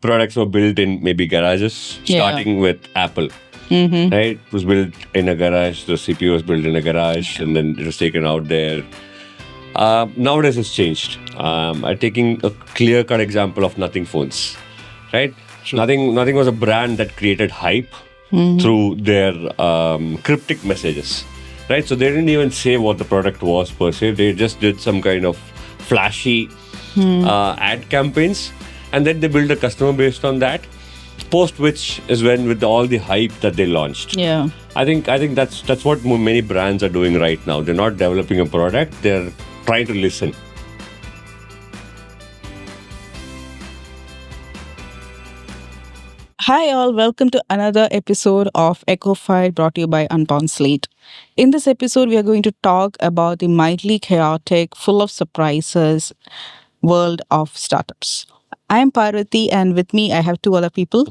products were built in maybe garages, starting with Apple. Right? It was built in a garage. The CPU was built in a garage, and then it was taken out there. Nowadays, it's changed. I'm taking a clear-cut example of Nothing phones. Right? Nothing was a brand that created hype through their cryptic messages. Right? So they didn't even say what the product was per se. They just did some kind of flashy ad campaigns, and then they build a customer based on that. Post which is when, with all the hype that they launched. Yeah. I think that's what many brands are doing right now. They're not developing a product. They're trying to listen. Hi, all. Welcome to another episode of Echo File brought to you by Unbound Slate. In this episode, we are going to talk about the mildly chaotic, full of surprises world of startups. I am Parvati, and with me, I have two other people.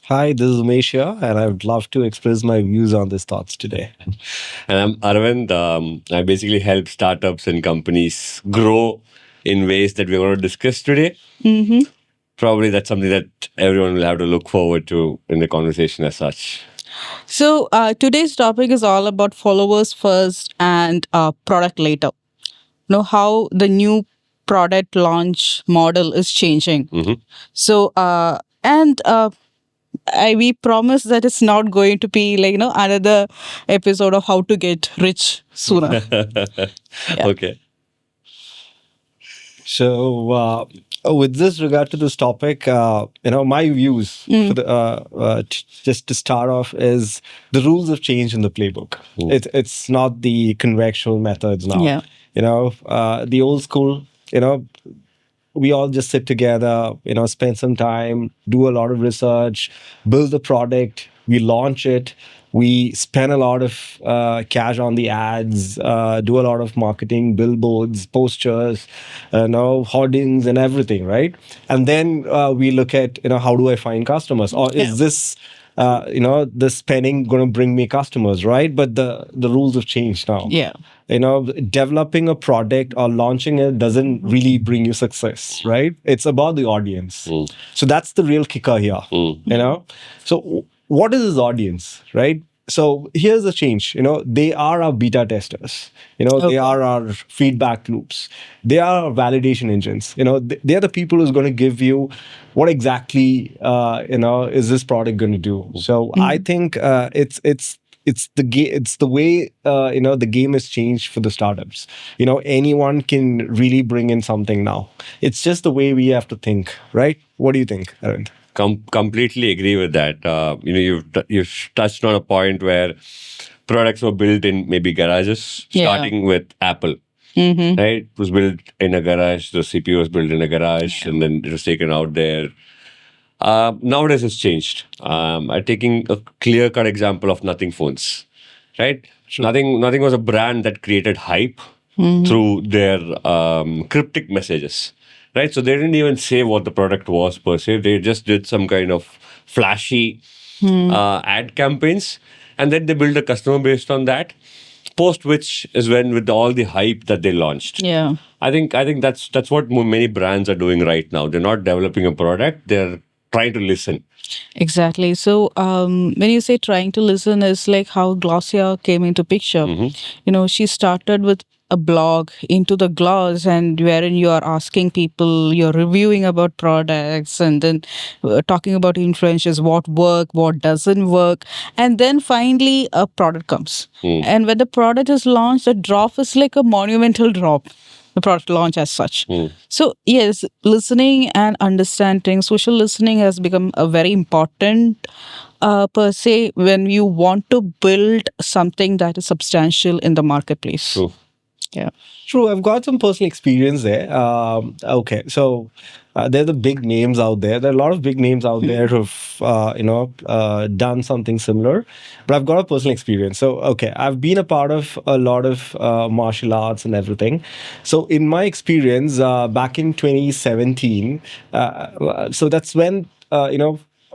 Hi, this is Umesh here, and I would love to express my views on these thoughts today. And I'm Arvind. I basically help startups and companies grow in ways that we're going to discuss today. Probably that's something that everyone will have to look forward to in the conversation as such. So, today's topic is all about followers first and product later. Know how the new product launch model is changing. So, we promise that it's not going to be like another episode of how to get rich sooner. Okay. So, with this regard to this topic, my views for just to start off is the rules have changed in the playbook. It's not the conventional methods now. Yeah. The old school. We all just sit together, spend some time, do a lot of research, build the product, we launch it, we spend a lot of cash on the ads, do a lot of marketing, billboards, posters, hoardings and everything, right? And then we look at, how do I find customers? Or is this the spending going to bring me customers, right? But the rules have changed now. Yeah. Developing a product or launching it doesn't really bring you success, right? It's about the audience. So that's the real kicker here, So what is this audience, right? So here's the change. They are our beta testers. They are our feedback loops. They are our validation engines. They are the people who's going to give you what exactly is this product going to do. So I think it's the way the game has changed for the startups. Anyone can really bring in something now. It's just the way we have to think, right? What do you think, Arvind? Completely agree with that. You've touched on a point where products were built in maybe garages, starting with Apple. Right? It was built in a garage. The CPU was built in a garage, and then it was taken out there. Nowadays, it's changed. I'm taking a clear-cut example of Nothing phones. Right? Nothing was a brand that created hype through their cryptic messages. Right, so they didn't even say what the product was per se. They just did some kind of flashy ad campaigns, and then they build a customer based on that. Post which is when, with all the hype that they launched. Yeah. I think that's what many brands are doing right now. They're not developing a product. They're trying to listen. Exactly. So when you say trying to listen, is like how Glossier came into picture. She started with a blog into the Gloss, and wherein you are asking people, you're reviewing about products, and then talking about influencers, what work, what doesn't work, and then finally a product comes. And when the product is launched, the drop is like a monumental drop. The product launch as such. So yes, listening and understanding, social listening has become a very important per se when you want to build something that is substantial in the marketplace. True. Yeah. True, I've got some personal experience there. Okay, so there are the big names out there. There are a lot of big names out there who've done something similar. But I've got a personal experience. So okay, I've been a part of a lot of martial arts and everything. So in my experience, back in 2017, so that's when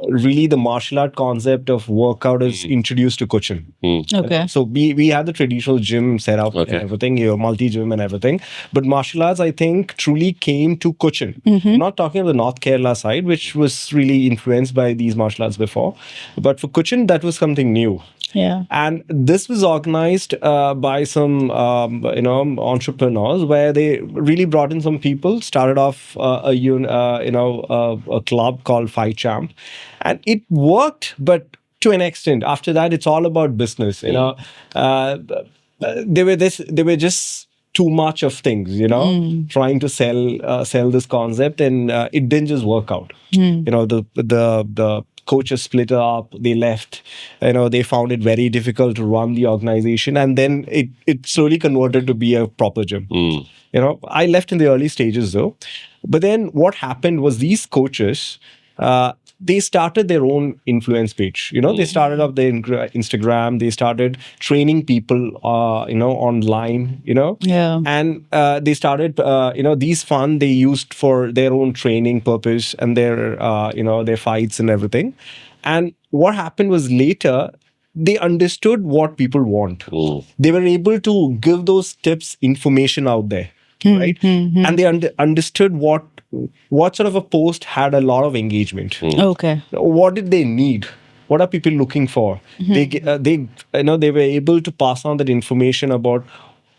really the martial art concept of workout is introduced to Cochin. Okay. So we had the traditional gym set up and Okay. everything, multi-gym and everything. But martial arts, I think, truly came to Cochin. I'm not talking of the North Kerala side, which was really influenced by these martial arts before. But for Cochin, that was something new. Yeah. And this was organized by some, entrepreneurs, where they really brought in some people. Started off a club called Fight Champ, and it worked, but to an extent. After that, it's all about business. They were just too much of things. Trying to sell this concept, and it didn't just work out. The coaches split up, they left, they found it very difficult to run the organization, and then it slowly converted to be a proper gym. I left in the early stages though, but then what happened was these coaches, they started their own influence page. They started up their Instagram, they started training people online. Yeah. And they started these fund they used for their own training purpose and their fights and everything. And what happened was later they understood what people want. They were able to give those tips, information out there, right? And they understood what sort of a post had a lot of engagement. Okay. What did they need? What are people looking for? They were able to pass on that information about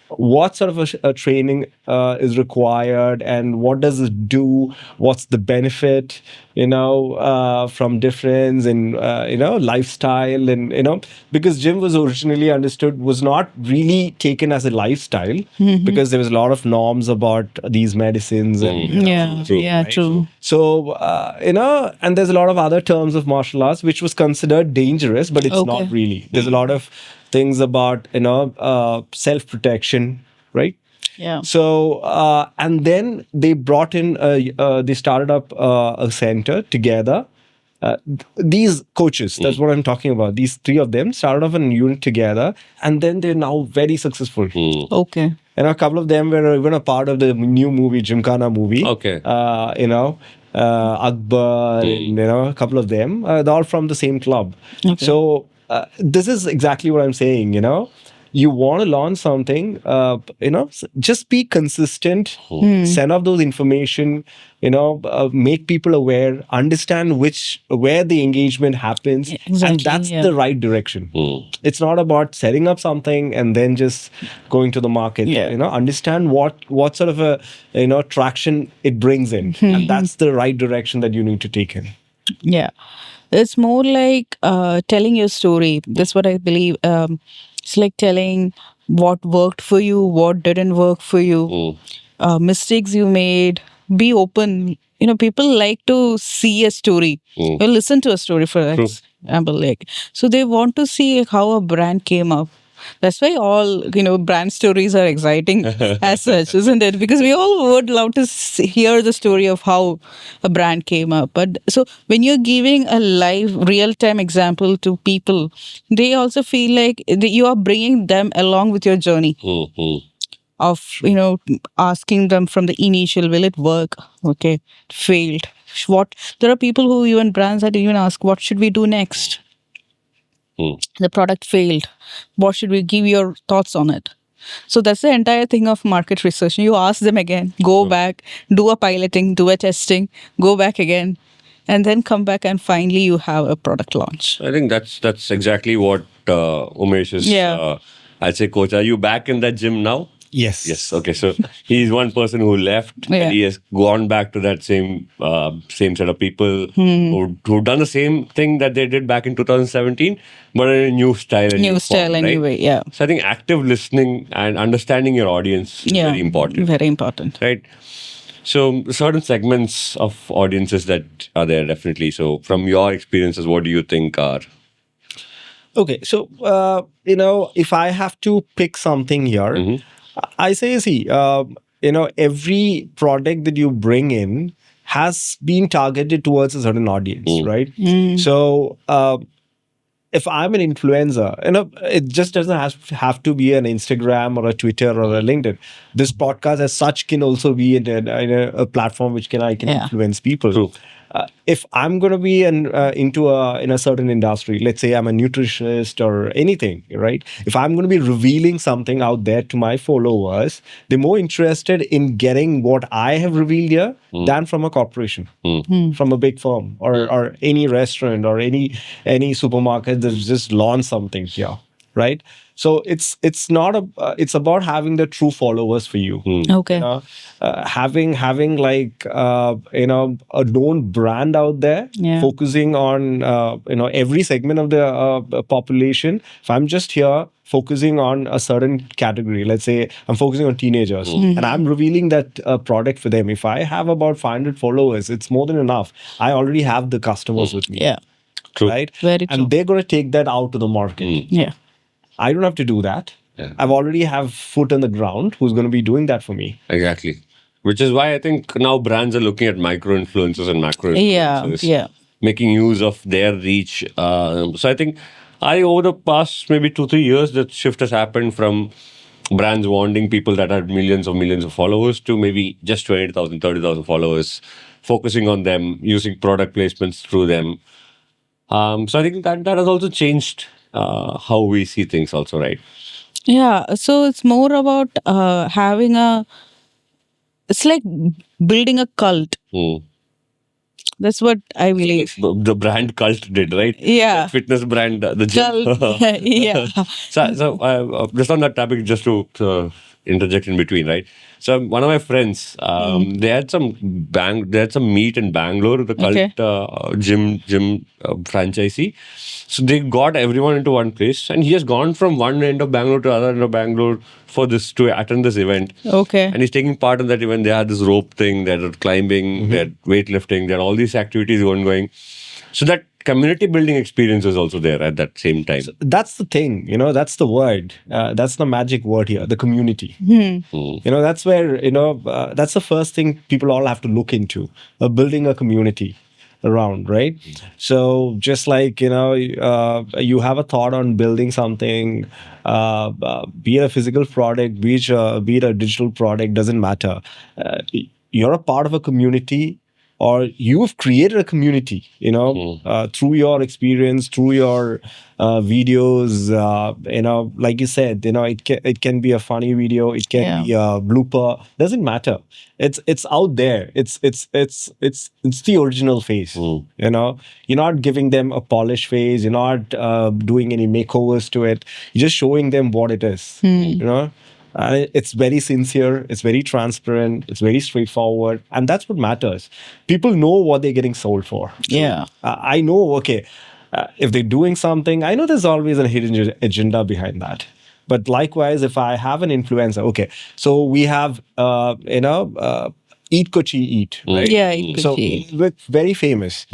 what sort of a training is required and what does it do, what's the benefit, from difference and, lifestyle. And, because gym was originally understood, was not really taken as a lifestyle because there was a lot of norms about these medicines. And, True. So, and there's a lot of other terms of martial arts which was considered dangerous, but it's not really. There's a lot of things about, self-protection, right? Yeah. So, and then they brought in, they started up a center together. These coaches, that's what I'm talking about. These three of them started off a unit together, and then they're now very successful. Okay. And a couple of them were even a part of the new movie, Gymkhana movie. Okay. Akbar, and, a couple of them. They're all from the same club. Okay. So this is exactly what I'm saying, You want to launch something, just be consistent, send off those information, make people aware, understand where the engagement happens. Exactly, and that's the right direction. It's not about setting up something and then just going to the market. Understand what sort of a, traction it brings in. And that's the right direction that you need to take in. Yeah. It's more like telling your story. That's what I believe. It's like telling what worked for you, what didn't work for you, mistakes you made. Be open. People like to see a story or listen to a story, for example. So they want to see how a brand came up. That's why all, brand stories are exciting as such, isn't it? Because we all would love to hear the story of how a brand came up. But so when you're giving a live, real-time example to people, they also feel like you are bringing them along with your journey of, asking them from the initial, will it work? Okay, it failed. There are people who even brands that even ask, what should we do next? The product failed. What should we give your thoughts on it? So that's the entire thing of market research. You ask them again, go back, do a piloting, do a testing, go back again, and then come back and finally you have a product launch. I think that's exactly what Umesh is. I'd say, coach, are you back in that gym now? Yes. Okay. So he's one person who left. And he has gone back to that same set of people who've done the same thing that they did back in 2017, but in a new style. Anyway. Yeah. So I think active listening and understanding your audience is very important. Very important. Right. So certain segments of audiences that are there, definitely. So from your experiences, what do you think are? Okay. So, if I have to pick something here, I say, every product that you bring in has been targeted towards a certain audience, right? So, if I'm an influencer, it just doesn't have to be an Instagram or a Twitter or a LinkedIn. This podcast as such can also be in a platform which I can influence people. True. if I'm going to be in a certain industry, let's say I'm a nutritionist or anything, right? If I'm going to be revealing something out there to my followers, they're more interested in getting what I have revealed here than from a corporation, from a big firm or any restaurant or any supermarket that's just launched something here, right? So it's not it's about having the true followers for you. Okay. Having like a known brand out there, Yeah. focusing on every segment of the population. If I'm just here focusing on a certain category, let's say I'm focusing on teenagers, and I'm revealing that product for them. If I have about 500 followers, it's more than enough. I already have the customers with me. Yeah. True. Right? Very true. And they're going to take that out to the market. Yeah. I don't have to do that. Yeah. I've already have foot on the ground who's going to be doing that for me. Exactly. Which is why I think now brands are looking at micro influencers and macro influencers. Yeah. Making use of their reach. So I think over the past maybe 2-3 years, that shift has happened from brands wanting people that had millions of followers to maybe just 20,000, 30,000 followers, focusing on them, using product placements through them. So I think that has also changed how we see things also, right? Yeah. So it's more about it's like building a cult. That's what I believe. The brand cult did, right? Yeah. That fitness brand, the gym. Cult. Yeah. So just on that topic, just to interject in between, right? So one of my friends, they had some meet in Bangalore, the cult gym franchisee. So they got everyone into one place, and he has gone from one end of Bangalore to the other end of Bangalore to attend this event. Okay. And he's taking part in that event. They had this rope thing, they had climbing, they had weightlifting, they had all these activities going. So that community building experience is also there at that same time. So that's the thing, that's the word. That's the magic word here, the community. That's where, that's the first thing people all have to look into, building a community around, right? So just like you have a thought on building something, be it a physical product, be it a digital product, doesn't matter. You're a part of a community, or you've created a community, through your experience, through your videos. Like you said, it can be a funny video, it can be a blooper. Doesn't matter. It's out there. It's the original face. You're not giving them a polished face. You're not doing any makeovers to it. You're just showing them what it is. It's very sincere, it's very transparent, it's very straightforward, and that's what matters. People know what they're getting sold for. Yeah. I know, if they're doing something, I know there's always a hidden agenda behind that. But likewise, if I have an influencer, so we have, Eat Kochi Eat, right? Yeah, Eat So Kochi Eat. we're very famous.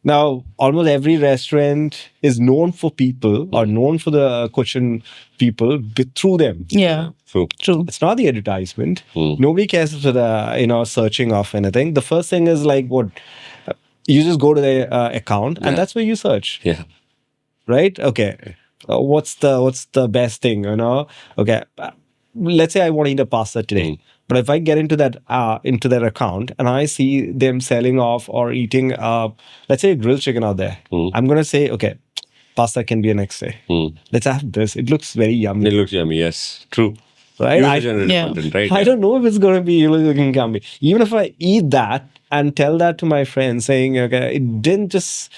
Now, almost every restaurant is known for people or known for the Cochin people through them. Yeah. True. It's not the advertisement. Nobody cares for the searching of anything. The first thing is like what you just go to the account and that's where you search. Yeah. Right. Okay. What's the best thing? Okay. Let's say I want to eat a pasta today. But if I get into their account and I see them selling off or eating, let's say a grilled chicken out there, I'm gonna say, okay, pasta can be a next day. Let's have this. It looks very yummy. It looks yummy. Yes. True. Right? Content, right? I don't know if it's going to be looking yummy. Even if I eat that and tell that to my friends saying, okay, it didn't just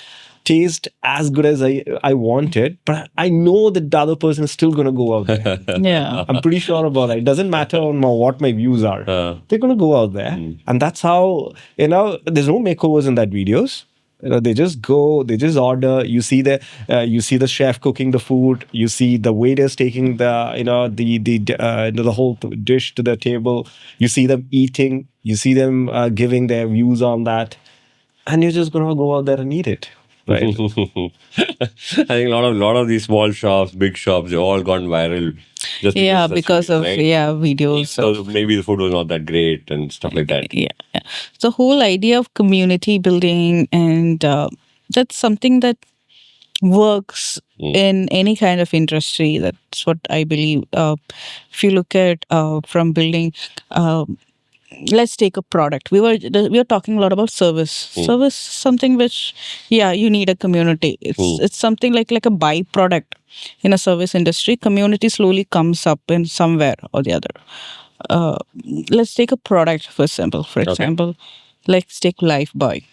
taste as good as I wanted, but I know that the other person is still going to go out there. Yeah. I'm pretty sure about it. It doesn't matter on what my views are. They're going to go out there. And that's how, there's no makeovers in that videos. They just go, they just order. You see the chef cooking the food. You see the waiters taking the whole dish to the table. You see them eating. You see them giving their views on that, and you're just gonna go out there and eat it. Right. I think a lot of these small shops, big shops, they all gone viral. Because of videos. So maybe the food was not that great and stuff like that. Yeah. So whole idea of community building, and that's something that works in any kind of industry. That's what I believe. If you look at from building, let's take a product. We were talking a lot about service. Service, something which, yeah, you need a community. It's something like a byproduct in a service industry. Community slowly comes up in somewhere or the other. Uh, let's take a product for example. For example, let's take Lifebuoy.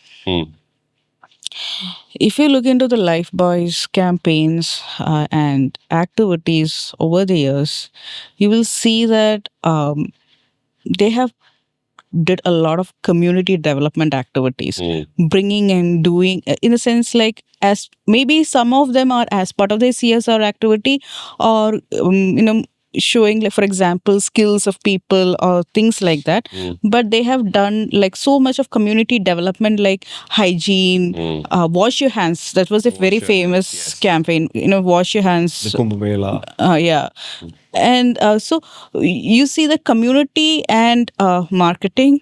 If you look into the Lifebuoy's campaigns and activities over the years, you will see that they have did a lot of community development activities, bringing and doing, in a sense, like as maybe some of them are as part of the CSR activity, or showing, like, for example, skills of people or things like that. But they have done like so much of community development, like hygiene, wash your hands. That was a very famous campaign. Wash your hands. The Kumbh Mela. Yeah. And so you see the community and marketing,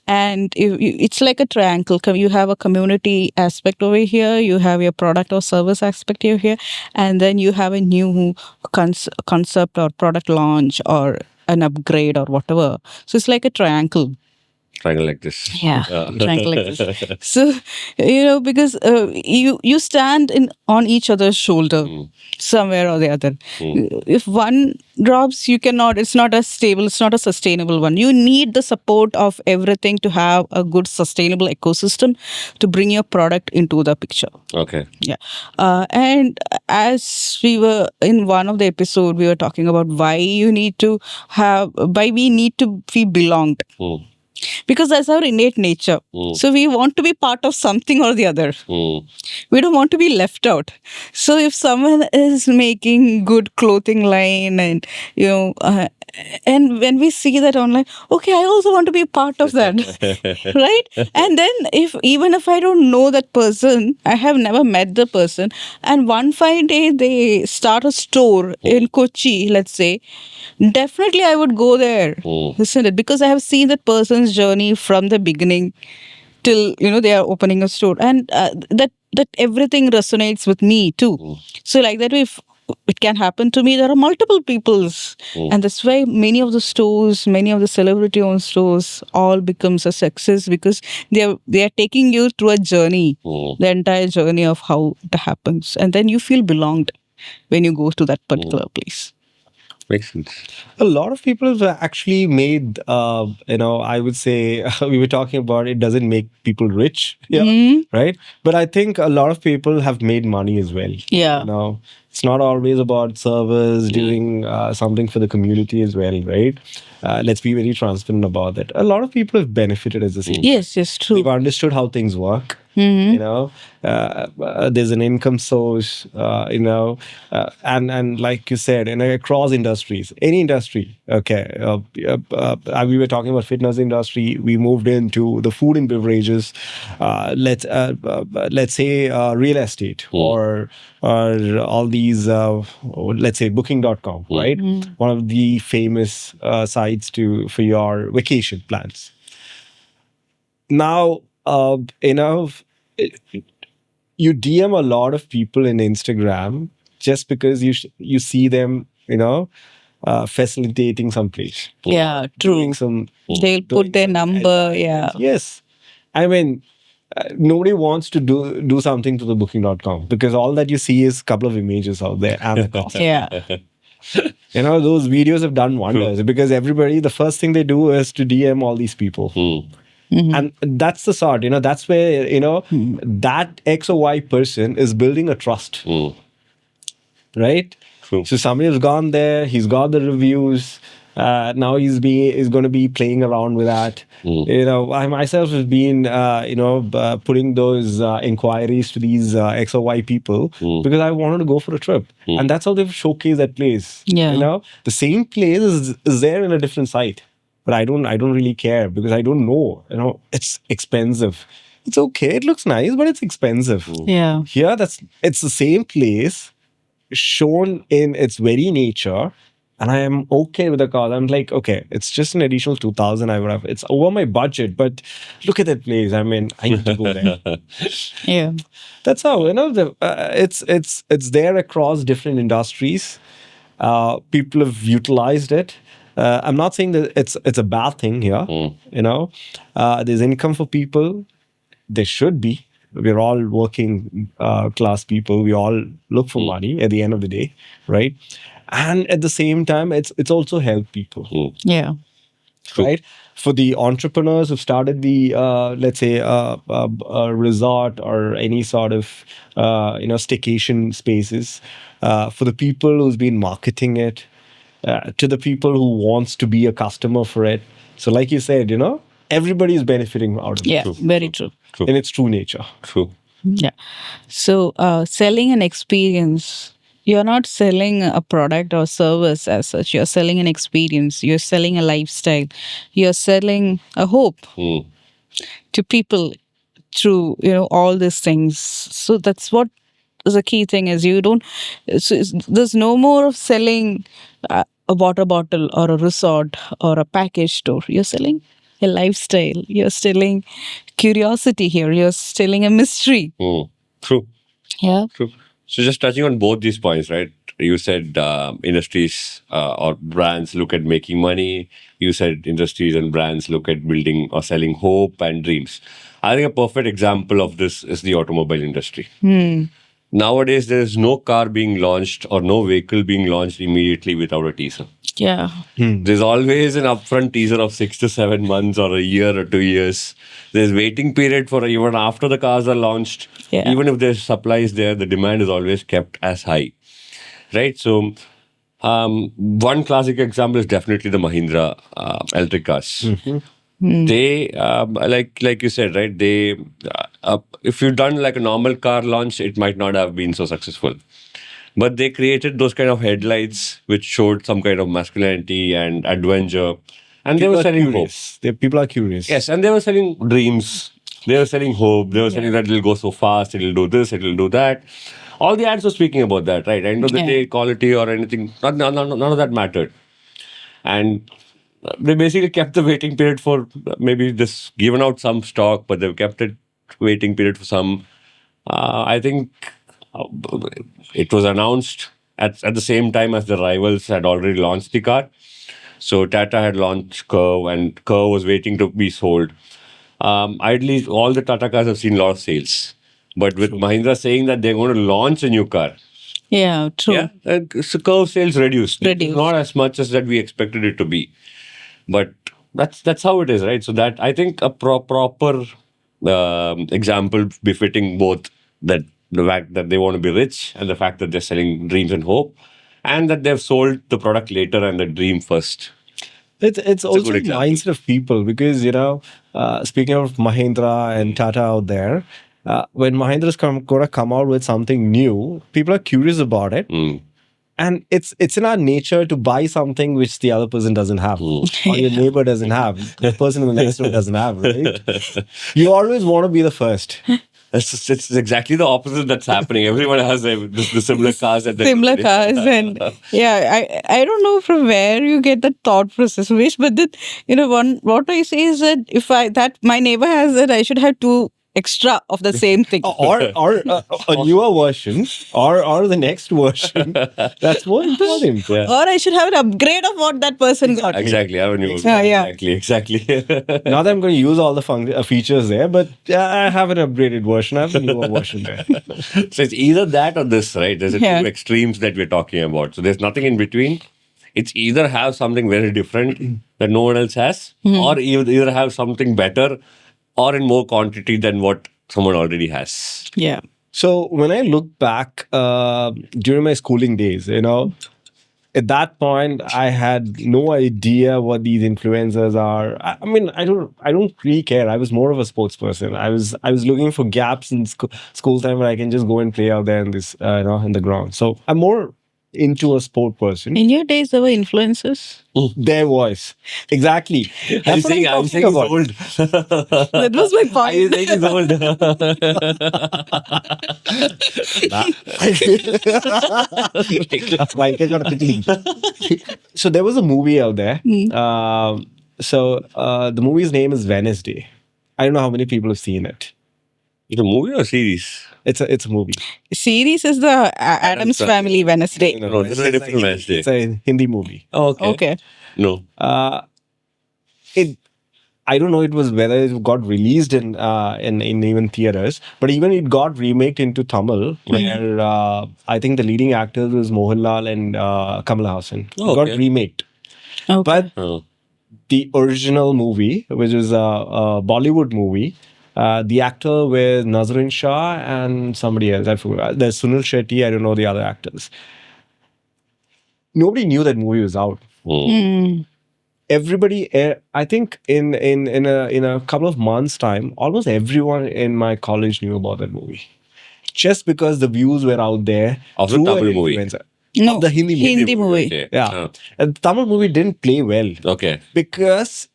and it's like a triangle. You have a community aspect over here, you have your product or service aspect over here, and then you have a new concept or product launch or an upgrade or whatever. So it's like a triangle. Triangle like this. Yeah, triangle like this. So, because you stand on each other's shoulder somewhere or the other. If one drops, you cannot, it's not a stable, it's not a sustainable one. You need the support of everything to have a good sustainable ecosystem to bring your product into the picture. Okay. Yeah. And as we were in one of the episode, we were talking about why we need to be belonged. Because that's our innate nature. So we want to be part of something or the other. We don't want to be left out. So if someone is making good clothing line and, and when we see that online, okay, I also want to be part of that. Right? And then even if I don't know that person, I have never met the person, and one fine day they start a store in Kochi, let's say, definitely I would go there, isn't it? Because I have seen that person's journey from the beginning till they are opening a store, and that everything resonates with me too. So like that, if it can happen to me, there are multiple people's, and that's why many of the stores, many of the celebrity-owned stores, all becomes a success, because they are taking you through a journey, the entire journey of how it happens, and then you feel belonged when you go to that particular place. Makes sense. A lot of people have actually made, I would say, we were talking about it doesn't make people rich, right? But I think a lot of people have made money as well. Yeah. It's not always about service, doing something for the community as well, right? Let's be very transparent about that. A lot of people have benefited as the same. Yes, true. They've understood how things work. There's an income source, and like you said, across industries, any industry. Okay, we were talking about fitness industry. We moved into the food and beverages. Let's say real estate or all these. Let's say Booking.com, right? One of the famous sites for your vacation plans. Now, you DM a lot of people in Instagram just because you see them, facilitating some place. Yeah, true. They'll put their number. Yeah. Yes, I mean, nobody wants to do something to the Booking.com because all that you see is a couple of images out there and the cost. Yeah. Those videos have done wonders because everybody, the first thing they do is to DM all these people. And that's the sort, that's where, that X or Y person is building a trust. Right? True. So somebody has gone there, he's got the reviews. Now he's going to be playing around with that. I myself have been, putting those inquiries to these X or Y people because I wanted to go for a trip. And that's how they've showcased that place. Yeah. The same place is there in a different site. But I don't really care because I don't know. It's expensive. It's okay. It looks nice, but it's expensive. Yeah. Here, it's the same place shown in its very nature, and I am okay with the cost. I'm like, okay, it's just an additional 2,000. It's over my budget, but look at that place. I mean, I need to go there. Yeah. That's how it's there across different industries. People have utilized it. I'm not saying that it's a bad thing here. You know, there's income for people. There should be. We're all working class people. We all look for money at the end of the day, right? And at the same time, it's also help people, Yeah. True. right? For the entrepreneurs who've started the let's say a resort or any sort of staycation spaces, for the people who's been marketing it, to the people who wants to be a customer for it. So, like you said, everybody is benefiting out of Yeah. it Very true. True. in its true nature. True. Yeah. So, selling an experience, you're not selling a product or service as such. You're selling an experience. You're selling a lifestyle. You're selling a hope Mm. to people through, all these things. So that's what is a key thing is you don't, there's no more of selling a water bottle or a resort or a package store. You're selling a lifestyle. You're selling curiosity here. You're selling a mystery. Mm. True. Yeah. True. So just touching on both these points, right? You said industries or brands look at making money. You said industries and brands look at building or selling hope and dreams. I think a perfect example of this is the automobile industry. Nowadays, there is no car being launched or no vehicle being launched immediately without a teaser. Yeah. There's always an upfront teaser of 6 to 7 months or a year or 2 years. There's waiting period for even after the cars are launched. Yeah. Even if there's supplies there, the demand is always kept as high, right? So, one classic example is definitely the Mahindra electric cars. They like you said, right? They if you've done like a normal car launch, it might not have been so successful. But they created those kind of headlights which showed some kind of masculinity and adventure. And they were selling hope. curious. People are curious. Yes, and they were selling dreams. They were selling hope. They were selling that it'll go so fast, it'll do this, it'll do that. All the ads were speaking about that, right? End of the day, quality or anything, none of that mattered. And they basically kept the waiting period for maybe this given out some stock, but they've kept it waiting period for some. I think it was announced at the same time as the rivals had already launched the car. So Tata had launched Curve, and Curve was waiting to be sold. Ideally, all the Tata cars have seen a lot of sales. But with Mahindra saying that they're going to launch a new car, Yeah. True. yeah, so Curve sales reduced. Reduced. Not as much as that we expected it to be. But that's how it is, right? So that I think a proper example befitting both that the fact that they want to be rich and the fact that they're selling dreams and hope, and that they've sold the product later and the dream first. It's also good the example. mindset of people because speaking of Mahindra and Tata out there, when Mahindra's going to come out with something new, people are curious about it. And it's in our nature to buy something which the other person doesn't have, or your neighbor doesn't have, the person in the next door doesn't have, right? You always want to be the first. It's exactly the opposite that's happening. Everyone has the similar cars at Similar cars and I don't know from where you get that thought process, Vish, but then what I say is that if my neighbor has it, I should have two extra of the same thing. Or a newer version, or the next version. That's more important. Yeah. Or I should have an upgrade of what that person got. Exactly. I have a new Yeah. Exactly. Not that I'm going to use all the features there, but I have an upgraded version. I have a newer version there. So it's either that or this, right? There's two extremes that we're talking about. So there's nothing in between. It's either have something very different that no one else has, or either have something better or in more quantity than what someone already has. Yeah. So when I look back during my schooling days, at that point I had no idea what these influencers are. I mean, I don't really care. I was more of a sports person. I was looking for gaps in school time where I can just go and play out there in this in the ground. So I'm more into a sport person. In your days, there were influencers. Their voice. Exactly. I'm saying he's old. That was my point. I'm saying he's old. So there was a movie out there. The movie's name is Wednesday. I don't know how many people have seen it. It's a movie or a series? It's a movie. Series is the Adams Family Wednesday. No, this is a different Wednesday. It's a Hindi movie. Oh, okay. Okay. No. It I don't know it was whether it got released in even theaters, but even it got remaked into Tamil, where I think the leading actors was Mohanlal and Kamal Hassan. Oh, It got okay. remaked, Okay. but Oh. the original movie, which is a Bollywood movie, the actor was Nazreen Shah and somebody else. I forgot. There's Sunil Shetty. I don't know the other actors. Nobody knew that movie was out. Hmm. Everybody, I think in a couple of months' time, almost everyone in my college knew about that movie, just because the views were out there Of the through Tamil an movie? influencer. No, The Hindi movie. Hindi movie. Okay. Yeah, and the Tamil movie didn't play well Okay. because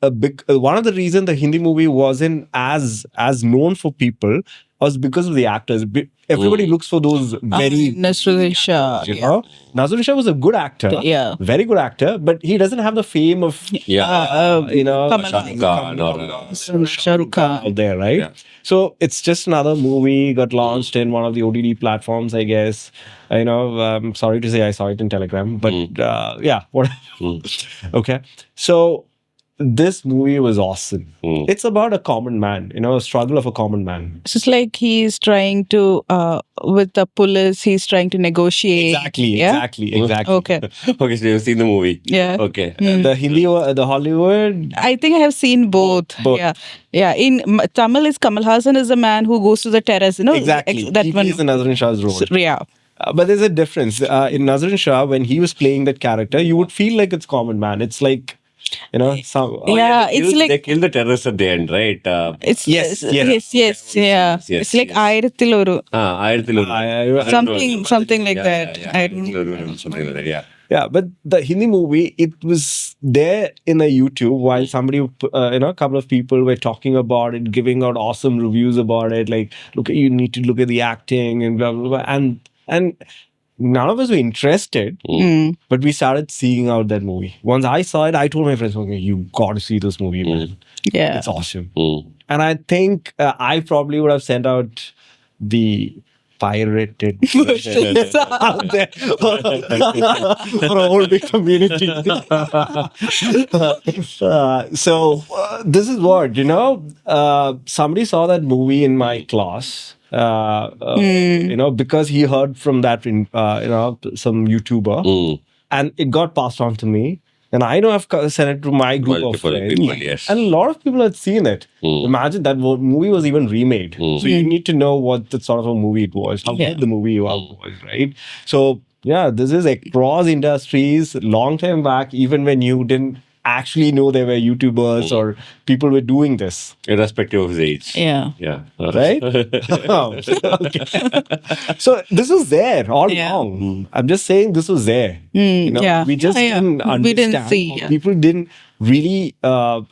one of the reasons the Hindi movie wasn't as known for people was because of the actors. Everybody looks for those very Nasruddin Shah. you know. Nazrul Shah was a good actor, Yeah. very good actor, but he doesn't have the fame of Yeah. you know Kamal Shah Rukh Khan or Shah Rukh Khan. out there, right? Yeah. So it's just another movie got launched in one of the OTT platforms, I guess. You know, sorry to say I saw it in Telegram, but yeah, whatever. Okay, so this movie was awesome. It's about a common man, you know, a struggle of a common man. It's just like he's trying to, with the police, he's trying to negotiate. Exactly, Yeah? exactly. Okay. Okay, so you've seen the movie. Yeah. Okay. The Hindi, the Hollywood, I think I have seen both. Both. Yeah. Yeah. In Tamil, is Kamal Hassan is the man who goes to the terrace. You know, exactly. that He one. plays the Nazreen Shah's role. Yeah. But there's a difference. In Nazreen Shah, when he was playing that character, you would feel like it's common man. It's like, you know, some. Yeah, They it's kill- like- they kill the terrorists at the end, right? It's Yes, yes. yes, yeah. Yes, It's like yes. Ayrathil Oru. Something like that. I don't Something like that, yeah. Yeah, but the Hindi movie, it was there in a YouTube while somebody, you know, a couple of people were talking about it, giving out awesome reviews about it. Like, look, you need to look at the acting and blah blah blah. And none of us were interested, but we started seeing out that movie. Once I saw it, I told my friends, "Okay, you got to see this movie, man. Yeah. It's awesome." And I think I probably would have sent out the pirated version out there for a whole big community. This is what, you know, somebody saw that movie in my class. You know, because he heard from that, you know, some YouTuber, and it got passed on to me. And I know I've sent it to my group Multiple of friends. people, yes. And a lot of people had seen it. Imagine that movie was even remade. So you need to know what the sort of a movie it was, how good the movie was, right? So yeah, this is across industries, long time back, even when you didn't actually know there were YouTubers or people were doing this, Irrespective of his age. Yeah. Yeah. right? Okay. So this was there all Yeah. along. I'm just saying this was there. You know, yeah. we just Yeah, didn't yeah. understand. We didn't see, or yeah. People didn't really,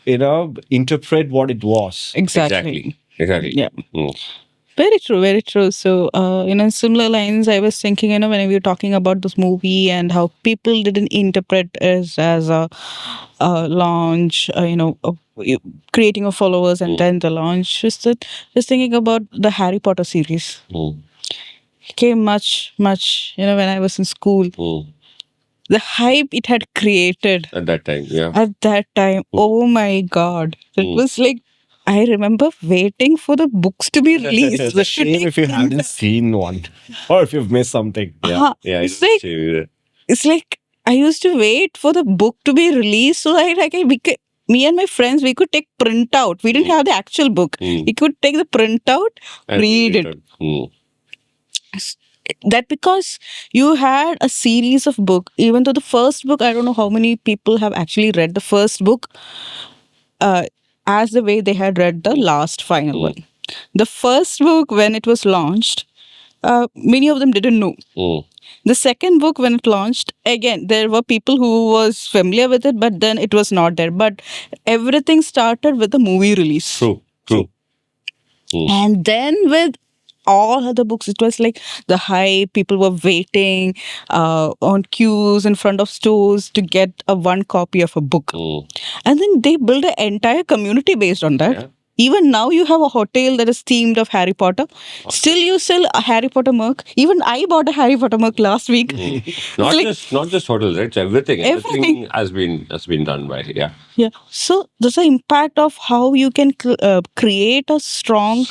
you know, interpret what it was. Exactly. Exactly. Yeah. Mm. Very true, very true. So, you know, in similar lines, I was thinking, you know, when we were talking about this movie and how people didn't interpret it as a launch, you know, creating a followers and then the launch. Just thinking about the Harry Potter series. Came much, you know, when I was in school. The hype it had created At that time, yeah. at that time, oh my God. It was like, I remember waiting for the books to be released. It's a shame if you haven't seen one or if you've missed something. Yeah. Yeah. It's like I used to wait for the book to be released so that me and my friends, we could take printout. We didn't have the actual book. We could take the printout, read it. That because you had a series of book, even though the first book, I don't know how many people have actually read the first book as the way they had read the last final one. The first book, when it was launched, many of them didn't know. The second book, when it launched, again, there were people who was familiar with it, but then it was not there. But everything started with the movie release. True. And then with all other books, it was like the hype. People were waiting on queues in front of stores to get one copy of a book. And then they built an entire community based on that. Even now, you have a hotel that is themed of Harry Potter. Still, you sell a Harry Potter mug. Even I bought a Harry Potter mug last week. Not Like- just hotels, right? It's everything. Everything. Has been done by Yeah. So there's the impact of how you can create a strong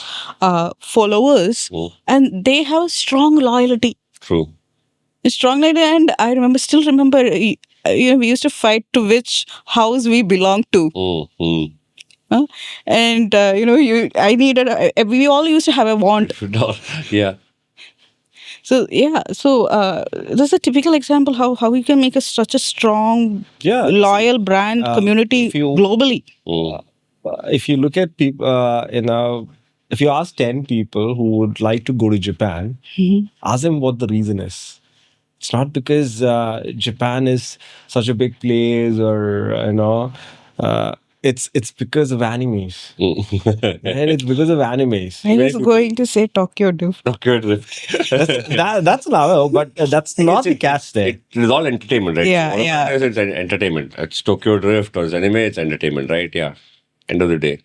followers, and they have strong loyalty. True. Strong loyalty, and I still remember. We used to fight to which house we belong to. And I needed. We all used to have a want. Yeah. So that's a typical example how you can make such a strong, loyal brand community globally. If you look at people, if you ask 10 people who would like to go to Japan, ask them what the reason is. It's not because Japan is such a big place, or it's because of animes, and it's because of animes. I was going to say Tokyo Drift. Tokyo Drift. That's another, but that's not the catch there. It is all entertainment, right? Yeah, So yeah. It's entertainment. It's Tokyo Drift or it's anime, it's entertainment, right? Yeah. End of the day.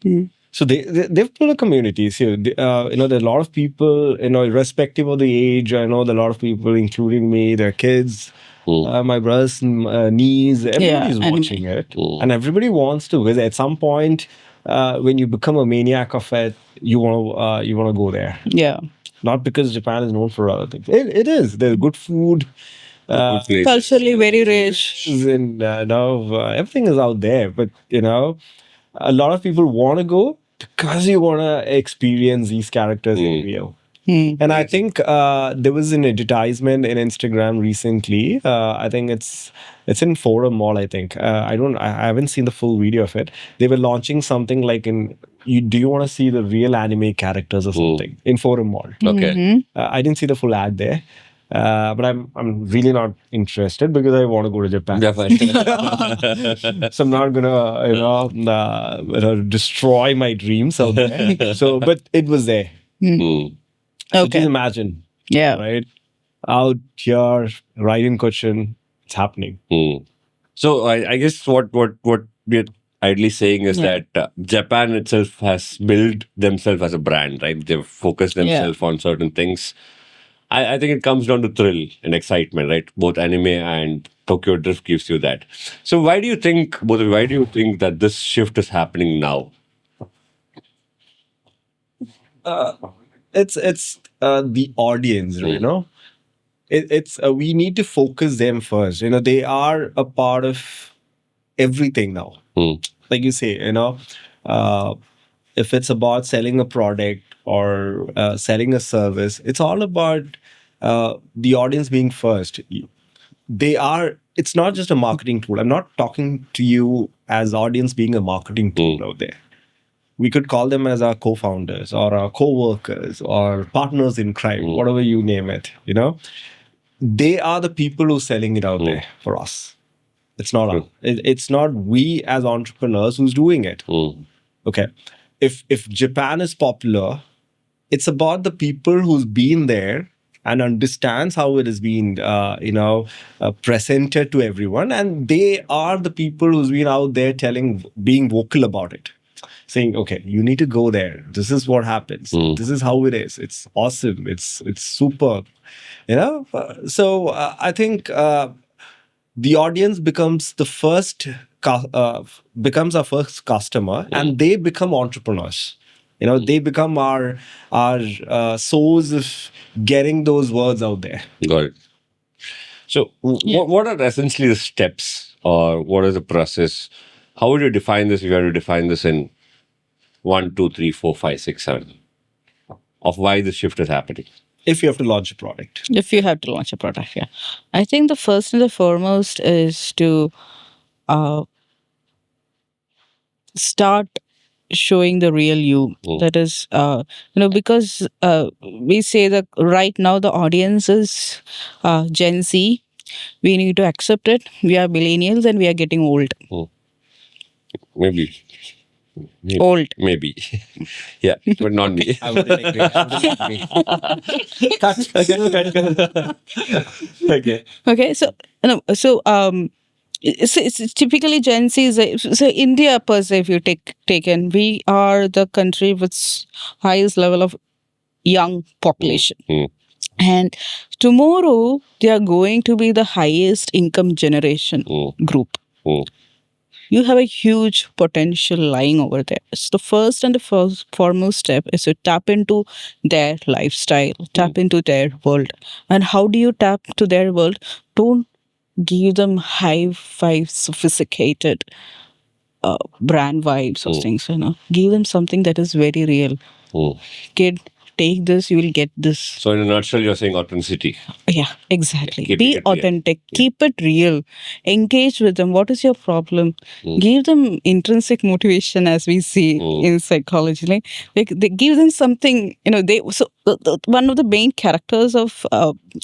So they've built a community. So there are a lot of people, irrespective of the age. I know there are a lot of people, including me, their kids, my brother's niece. Everybody's watching it, and everybody wants to visit. At some point, when you become a maniac of it, you want to go there. Yeah. Not because Japan is known for other things. It is. There's good food. Good place. Culturally very rich. And everything is out there. But a lot of people want to go because you want to experience these characters in real. And I think there was an advertisement in Instagram recently. I think it's in Forum Mall. I think I haven't seen the full video of it. They were launching something like do you want to see the real anime characters or something in Forum Mall? Okay. I didn't see the full ad there. But I'm really not interested because I want to go to Japan. Yeah, fine. So I'm not gonna destroy my dreams out there. So, but it was there. So Okay. just imagine, Yeah. right? Out here, riding cushion, it's happening. So I guess what we're ideally saying is that Japan itself has built themselves as a brand, right? They've focused themselves on certain things. I think it comes down to thrill and excitement, right? Both anime and Tokyo Drift gives you that. So why do you think that this shift is happening now? It's the audience, it's we need to focus them first. They are a part of everything now. Like you say, if it's about selling a product or selling a service, it's all about the audience being first. It's not just a marketing tool. I'm not talking to you as audience being a marketing tool out there. We could call them as our co-founders or our co-workers or partners in crime, whatever you name it. They are the people who are selling it out there for us. It's not it's not we as entrepreneurs who's doing it. Okay. If Japan is popular, it's about the people who's been there and understands how it is being presented to everyone, and they are the people who's been out there being vocal about it, saying, okay, you need to go there, this is what happens, this is how it is, it's awesome, it's super, so I think the audience becomes the first becomes our first customer, and they become entrepreneurs. They become our source of getting those words out there. Got it. So, what are essentially the steps, or what is the process? How would you define this if you had to define this in 1, 2, 3, 4, 5, 6, 7 of why this shift is happening? If you have to launch a product. If you have to launch a product, yeah. I think the first and the foremost is to start showing the real you. That is, because we say that right now the audience is Gen Z. We need to accept it. We are millennials and we are getting old. Maybe. Old. Maybe. Yeah, but not me. I wouldn't agree. Okay. Okay, so it's typically Gen Z is so India per se. If you taken, we are the country with highest level of young population. And tomorrow, they are going to be the highest income generation group. You have a huge potential lying over there. So the first and the foremost step is to tap into their lifestyle, tap into their world. And how do you tap to their world? Don't give them high-fi, sophisticated brand vibes or things, Give them something that is very real. Kid, take this, you will get this. So in a nutshell, you're saying authenticity. Yeah, exactly. Keeping Be it real. authentic. Keep it real. Engage with them. What is your problem? Give them intrinsic motivation, as we see in psychology. Like they give them something. One of the main characters of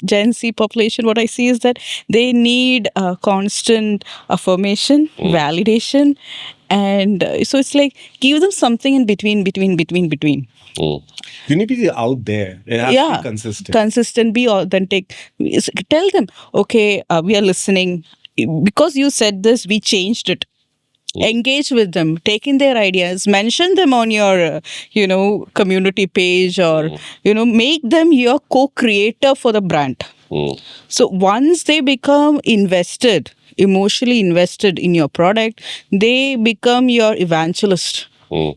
Gen Z population, what I see is that they need constant affirmation, validation, and so it's like give them something in between. You need to be out there. It has to be consistent. Consistent, be authentic. Tell them, okay, we are listening. Because you said this, we changed it. Engage with them, take in their ideas, mention them on your, community page, or, make them your co-creator for the brand. So once they become emotionally invested in your product, they become your evangelist. They'll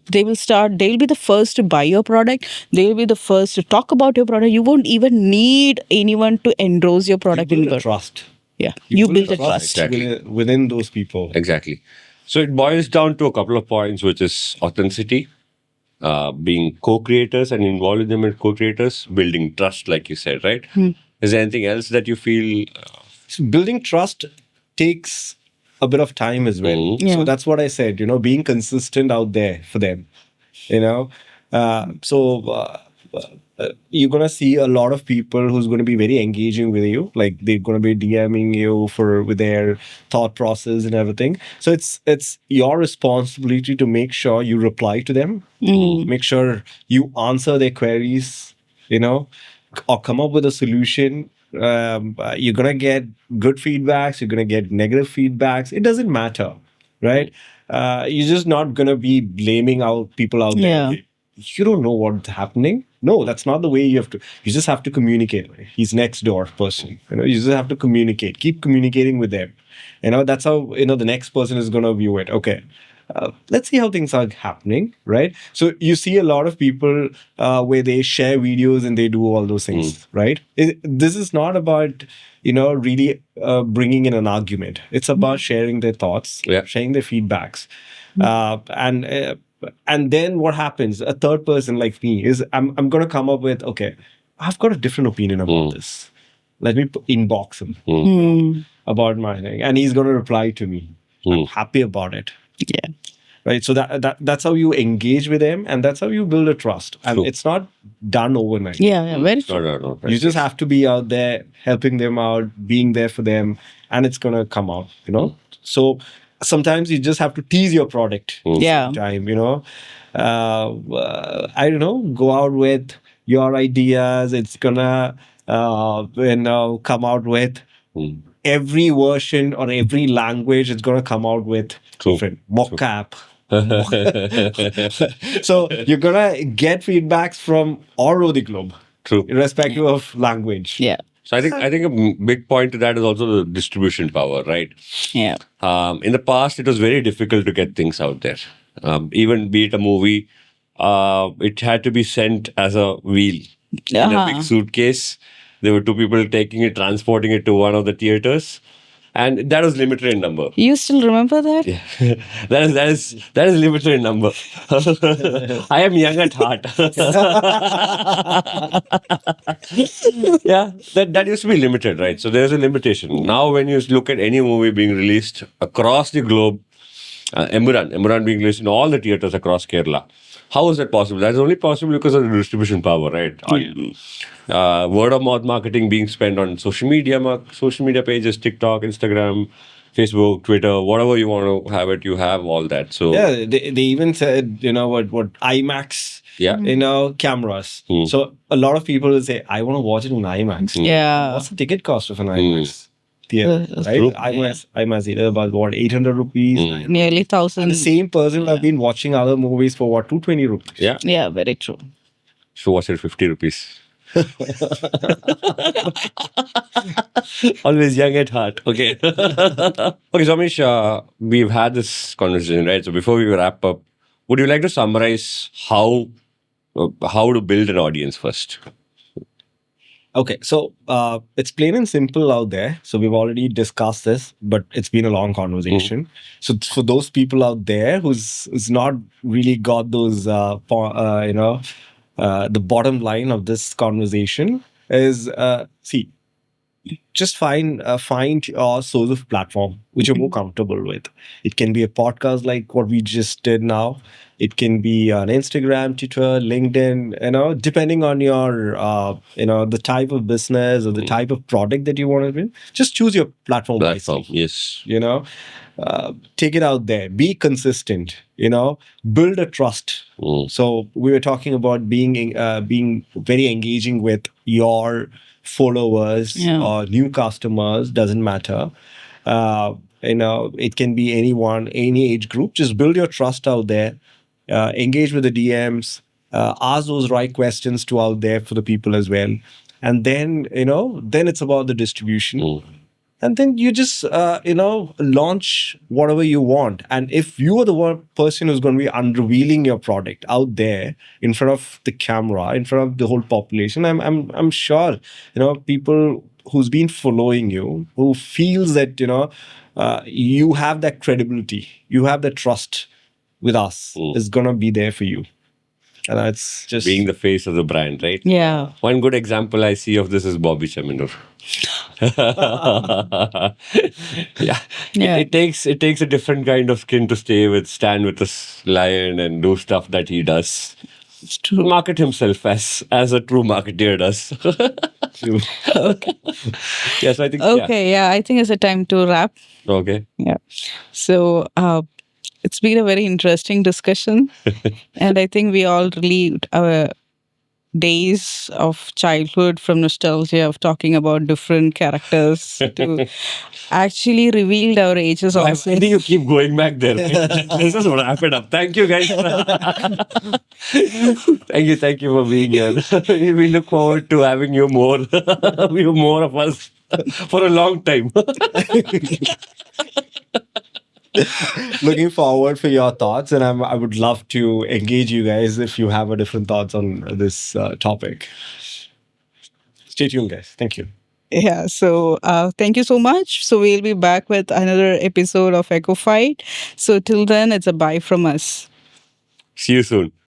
be the first to buy your product. They'll be the first to talk about your product. You won't even need anyone to endorse your product. You build a trust. Yeah, you build a trust. Exactly. Within those people. Exactly. So it boils down to a couple of points, which is authenticity, being co-creators and involving them in co-creators, building trust, like you said, right? Is there anything else that you feel? So building trust takes a bit of time as well. So that's what I said, being consistent out there for them, you're going to see a lot of people who's going to be very engaging with you. Like they're going to be DMing you with their thought process and everything. So it's your responsibility to make sure you reply to them, make sure you answer their queries, or come up with a solution. You're going to get good feedbacks. You're going to get negative feedbacks. It doesn't matter, right? You're just not going to be blaming people out there. You don't know what's happening. No, that's not the way you have to. You just have to communicate. He's next door person. You just have to communicate. Keep communicating with them. That's how the next person is going to view it. Okay, let's see how things are happening, right? So you see a lot of people where they share videos and they do all those things, right? This is not about really bringing in an argument. It's about sharing their thoughts, sharing their feedbacks, and then what happens? A third person like me is I'm going to come up with, okay, I've got a different opinion about this. Let me inbox him about my thing, and he's going to reply to me. I'm happy about it. Yeah. Right. So that's how you engage with them, and that's how you build a trust. And it's not done overnight. Yeah, very true. No, you just have to be out there, helping them out, being there for them, and it's going to come out, So sometimes you just have to tease your product. Time, I don't know, go out with your ideas. It's gonna, come out with every version or every language. It's gonna come out with different mocap. So you're gonna get feedbacks from all over the globe, irrespective of language. Yeah. So I think a big point to that is also the distribution power, right? Yeah. In the past, it was very difficult to get things out there. Even be it a movie, it had to be sent as a wheel in a big suitcase. There were two people taking it, transporting it to one of the theaters, and that was limited in number. You still remember that? Yeah. that is limited in number. I am young at heart. Yeah, that used to be limited, right? So there's a limitation. Now when you look at any movie being released across the globe, Emuran being released in all the theaters across Kerala, how is that possible? That's only possible because of the distribution power, right? Word of mouth marketing being spent on social media pages, TikTok, Instagram, Facebook, Twitter, whatever you want to have it, you have all that. So yeah, they even said, what IMAX, cameras. So a lot of people will say, I want to watch it in IMAX. Yeah. What's the ticket cost of an IMAX? theater, right? True. I must say about what 800 rupees. Nearly And 1,000. the same person have been watching other movies for what 220 rupees. Yeah. Yeah, very true. So what's it? 50 rupees. Always young at heart. Okay. Okay, so Amish, we've had this conversation, right? So before we wrap up, would you like to summarize how to build an audience first? Okay, so it's plain and simple out there. So we've already discussed this, but it's been a long conversation. So for those people out there who's not really got those, the bottom line of this conversation is see, just find your source of platform which you're more comfortable with. It can be a podcast like what we just did now. It can be on Instagram, Twitter, LinkedIn, depending on your the type of business or the type of product that you want to build. Just choose your platform wisely. Yes. Take it out there, be consistent, build a trust. So we were talking about being very engaging with your followers or new customers, doesn't matter. It can be anyone, any age group. Just build your trust out there. Engage with the DMs. Ask those right questions to out there for the people as well. And then then it's about the distribution. And then you just launch whatever you want. And if you are the one person who's going to be unrevealing your product out there in front of the camera, in front of the whole population, I'm sure people who's been following you, who feels that you have that credibility, you have that trust with us, is gonna be there for you. And it's just being the face of the brand, right? Yeah. One good example I see of this is Bobby Chaminur. Yeah. It takes a different kind of skin to stand with this lion and do stuff that he does. It's true. Market himself as a true marketeer does. Okay. Yes, I think. Okay. Yeah. I think it's a time to wrap. Okay. Yeah. So it's been a very interesting discussion. And I think we all relieved our days of childhood from nostalgia of talking about different characters to actually revealed our ages I also. think you keep going back there. Let's just wrap it up. Thank you, guys. Thank you for being here. We look forward to having you more, more of us for a long time. looking forward for your thoughts, and I would love to engage you guys if you have a different thoughts on this topic. Stay tuned, guys. Thank you. Yeah, so thank you so much. So we'll be back with another episode of Echo Fight. So till then, it's a bye from us. See you soon.